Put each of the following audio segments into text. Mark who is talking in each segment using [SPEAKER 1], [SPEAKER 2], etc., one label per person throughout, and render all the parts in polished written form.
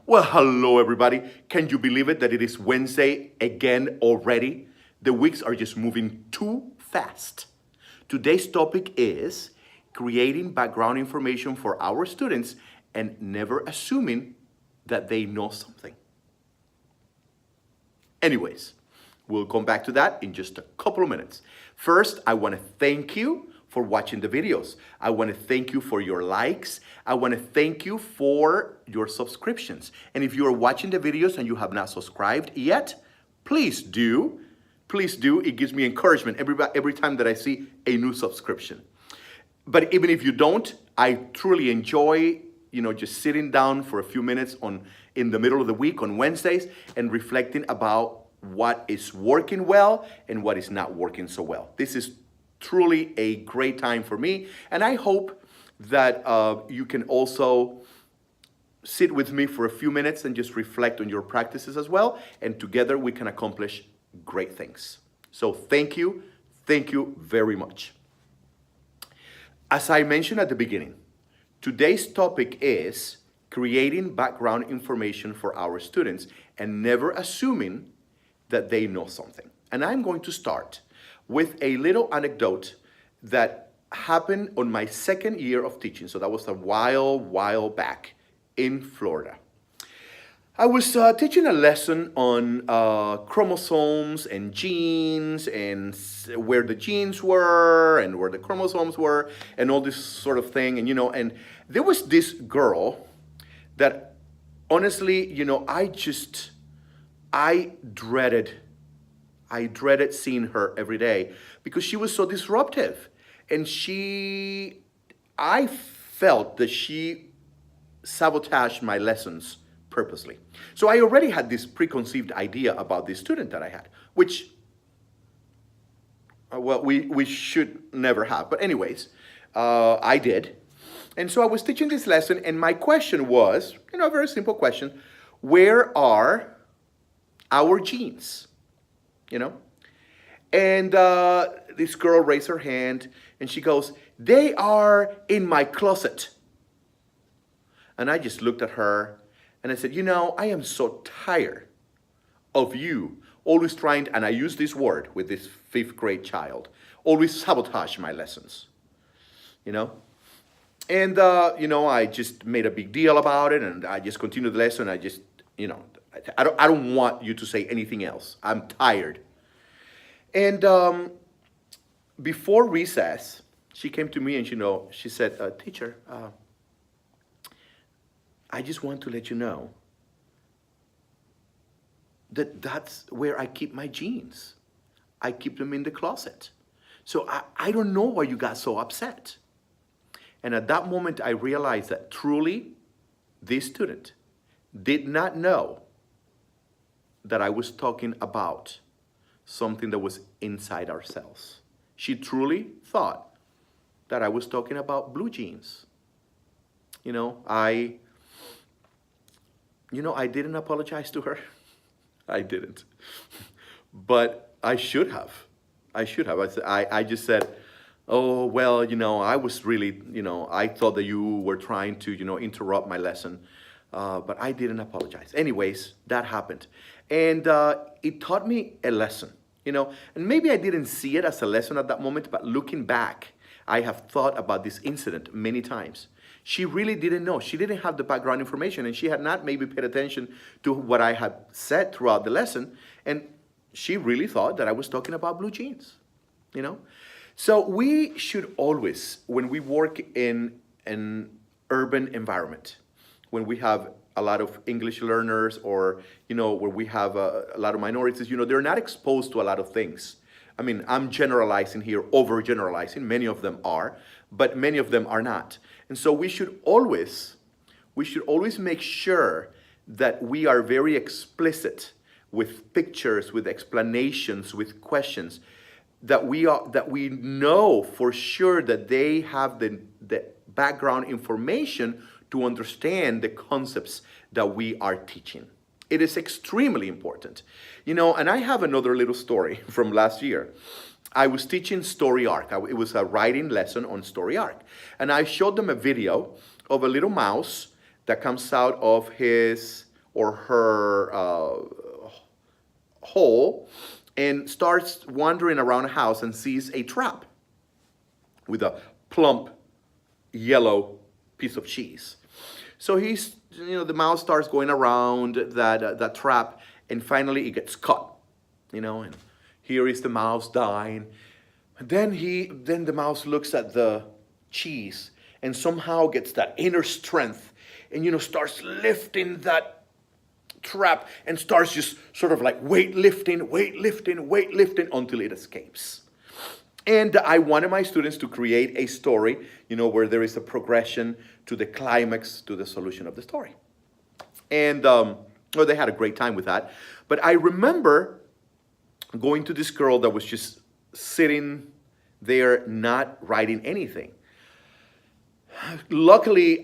[SPEAKER 1] Well, hello everybody. Can you believe it that it is Wednesday again already? The weeks are just moving too fast. Today's topic is creating background information for our students and never assuming that they know something. Anyways, we'll come back to that in just a couple of minutes. First, I want to thank you for watching the videos. I want to thank you for your likes. I want to thank you for your subscriptions. And if you are watching the videos and you have not subscribed yet, please do. Please do. It gives me encouragement every time that I see a new subscription. But even if you don't, I truly enjoy, just sitting down for a few minutes in the middle of the week on Wednesdays and reflecting about what is working well and what is not working so well. This is truly a great time for me, and I hope that you can also sit with me for a few minutes and just reflect on your practices as well, and together we can accomplish great things. So thank you very much. As I mentioned at the beginning, today's topic is creating background information for our students and never assuming that they know something. And I'm going to start with a little anecdote that happened on my second year of teaching. So that was a while back in Florida. I was teaching a lesson on chromosomes and genes and where the genes were and where the chromosomes were and all this sort of thing. And there was this girl that honestly, I dreaded seeing her every day because she was so disruptive. And I felt that she sabotaged my lessons purposely. So I already had this preconceived idea about this student that I had, which, we should never have. But anyways, I did. And so I was teaching this lesson, and my question was, a very simple question: where are our genes? And this girl raised her hand and she goes, "They are in my closet." And I just looked at her and I said, I am so tired of you always trying, and I use this word with this 5th grade child, always sabotage my lessons, And, I just made a big deal about it, and I just continued the lesson. I just, I don't want you to say anything else. I'm tired. And before recess, she came to me and she said, "Teacher, I just want to let you know that that's where I keep my jeans. I keep them in the closet. So I don't know why you got so upset." And at that moment, I realized that truly this student did not know that I was talking about something that was inside ourselves. She truly thought that I was talking about blue jeans. I didn't apologize to her. I didn't. But I should have. I just said, "Oh, well, I was really, I thought that you were trying to, interrupt my lesson. But I didn't apologize." Anyways, that happened. And it taught me a lesson, and maybe I didn't see it as a lesson at that moment, but looking back, I have thought about this incident many times. She really didn't know. She didn't have the background information, and she had not maybe paid attention to what I had said throughout the lesson. And she really thought that I was talking about blue jeans, So we should always, when we work in an urban environment, when we have a lot of English learners or, where we have a lot of minorities, they're not exposed to a lot of things. I mean, I'm generalizing here, overgeneralizing. Many of them are, but many of them are not. And so we should always make sure that we are very explicit with pictures, with explanations, with questions, that we know for sure that they have the background information to understand the concepts that we are teaching. It is extremely important. And I have another little story from last year. I was teaching story arc. It was a writing lesson on story arc. And I showed them a video of a little mouse that comes out of his or her hole, and starts wandering around the house and sees a trap with a plump yellow piece of cheese. So the mouse starts going around that trap, and finally it gets caught, and here is the mouse dying. Then the mouse looks at the cheese and somehow gets that inner strength, and starts lifting that trap and starts just sort of like weightlifting until it escapes. And I wanted my students to create a story, where there is a progression to the climax, to the solution of the story. And they had a great time with that. But I remember going to this girl that was just sitting there not writing anything. Luckily,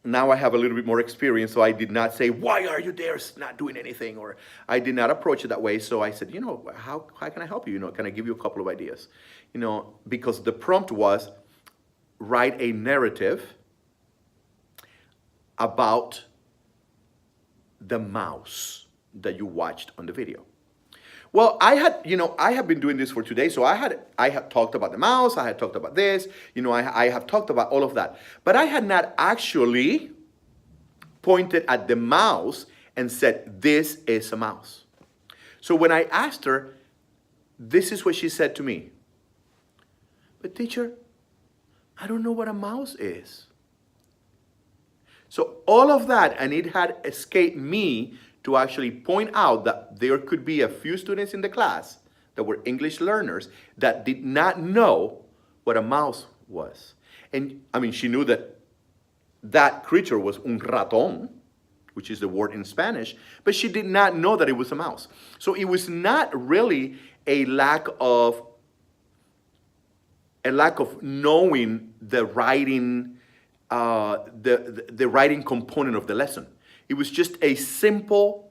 [SPEAKER 1] now I have a little bit more experience, so I did not say, "Why are you there not doing anything?" Or I did not approach it that way. So I said, how can I help you? Can I give you a couple of ideas? Because the prompt was, write a narrative about the mouse that you watched on the video. Well, I have been doing this for 2 days, so I had talked about the mouse, I had talked about this, I have talked about all of that. But I had not actually pointed at the mouse and said, "This is a mouse." So when I asked her, this is what she said to me. "But teacher, I don't know what a mouse is." So all of that, and it had escaped me to actually point out that there could be a few students in the class that were English learners that did not know what a mouse was. And she knew that creature was un ratón, which is the word in Spanish, but she did not know that it was a mouse. So it was not really a lack of knowing the writing, the writing component of the lesson. It was just a simple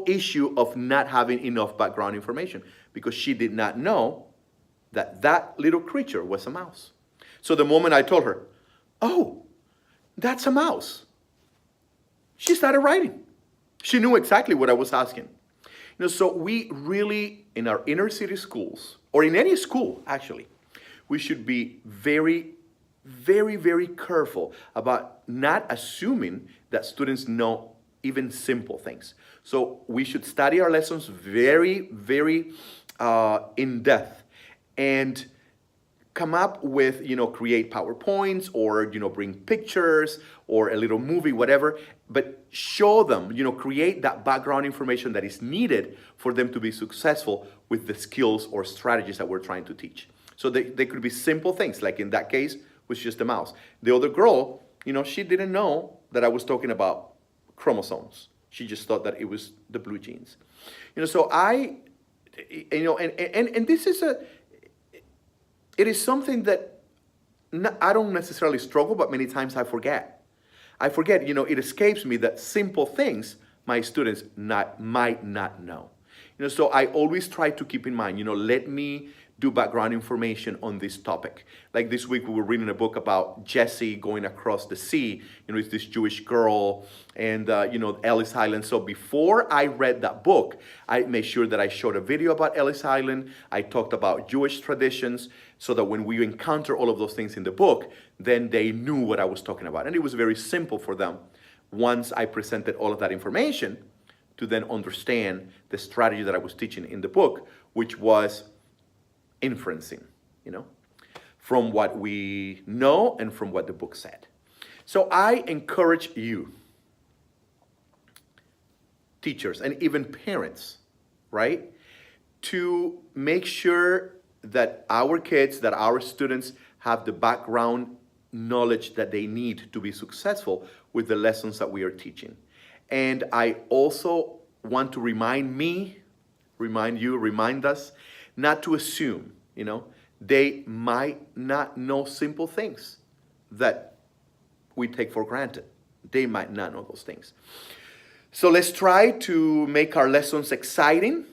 [SPEAKER 1] issue of not having enough background information, because she did not know that little creature was a mouse. So the moment I told her, "Oh, that's a mouse," she started writing. She knew exactly what I was asking. So we really, in our inner city schools, or in any school actually, we should be very, very, very careful about not assuming that students know even simple things. So we should study our lessons very, very in depth, and come up with, create PowerPoints, or, bring pictures or a little movie, whatever, but show them, create that background information that is needed for them to be successful with the skills or strategies that we're trying to teach. So they could be simple things, like in that case, was just a mouse. The other girl, she didn't know that I was talking about chromosomes. She just thought that it was the blue genes. So and this is it is something that I don't necessarily struggle, but many times I forget. It escapes me that simple things my students might not know. So I always try to keep in mind, let me do background information on this topic. Like this week, we were reading a book about Jessie going across the sea. It's this Jewish girl, and Ellis Island. So before I read that book, I made sure that I showed a video about Ellis Island. I talked about Jewish traditions, so that when we encounter all of those things in the book, then they knew what I was talking about. And it was very simple for them, once I presented all of that information, to then understand the strategy that I was teaching in the book, which was inferencing, from what we know and from what the book said. So I encourage you, teachers and even parents, right, to make sure that our kids, that our students have the background knowledge that they need to be successful with the lessons that we are teaching. And I also want to remind us not to assume, they might not know simple things that we take for granted. They might not know those things. So let's try to make our lessons exciting.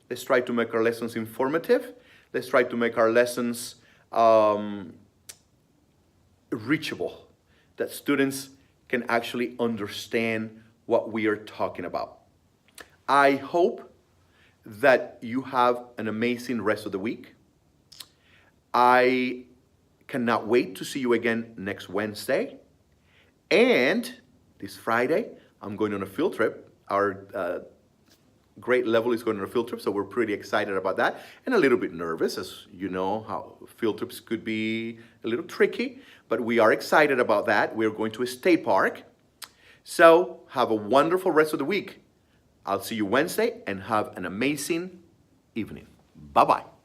[SPEAKER 1] Let's try to make our lessons informative. Let's try to make our lessons reachable, that students can actually understand what we are talking about. I hope that you have an amazing rest of the week. I cannot wait to see you again next Wednesday. And this Friday, I'm going on a field trip. Our grade level is going on a field trip, so we're pretty excited about that and a little bit nervous, as you know how field trips could be a little tricky, but we are excited about that. We're going to a state park. So have a wonderful rest of the week. I'll see you Wednesday and have an amazing evening. Bye-bye.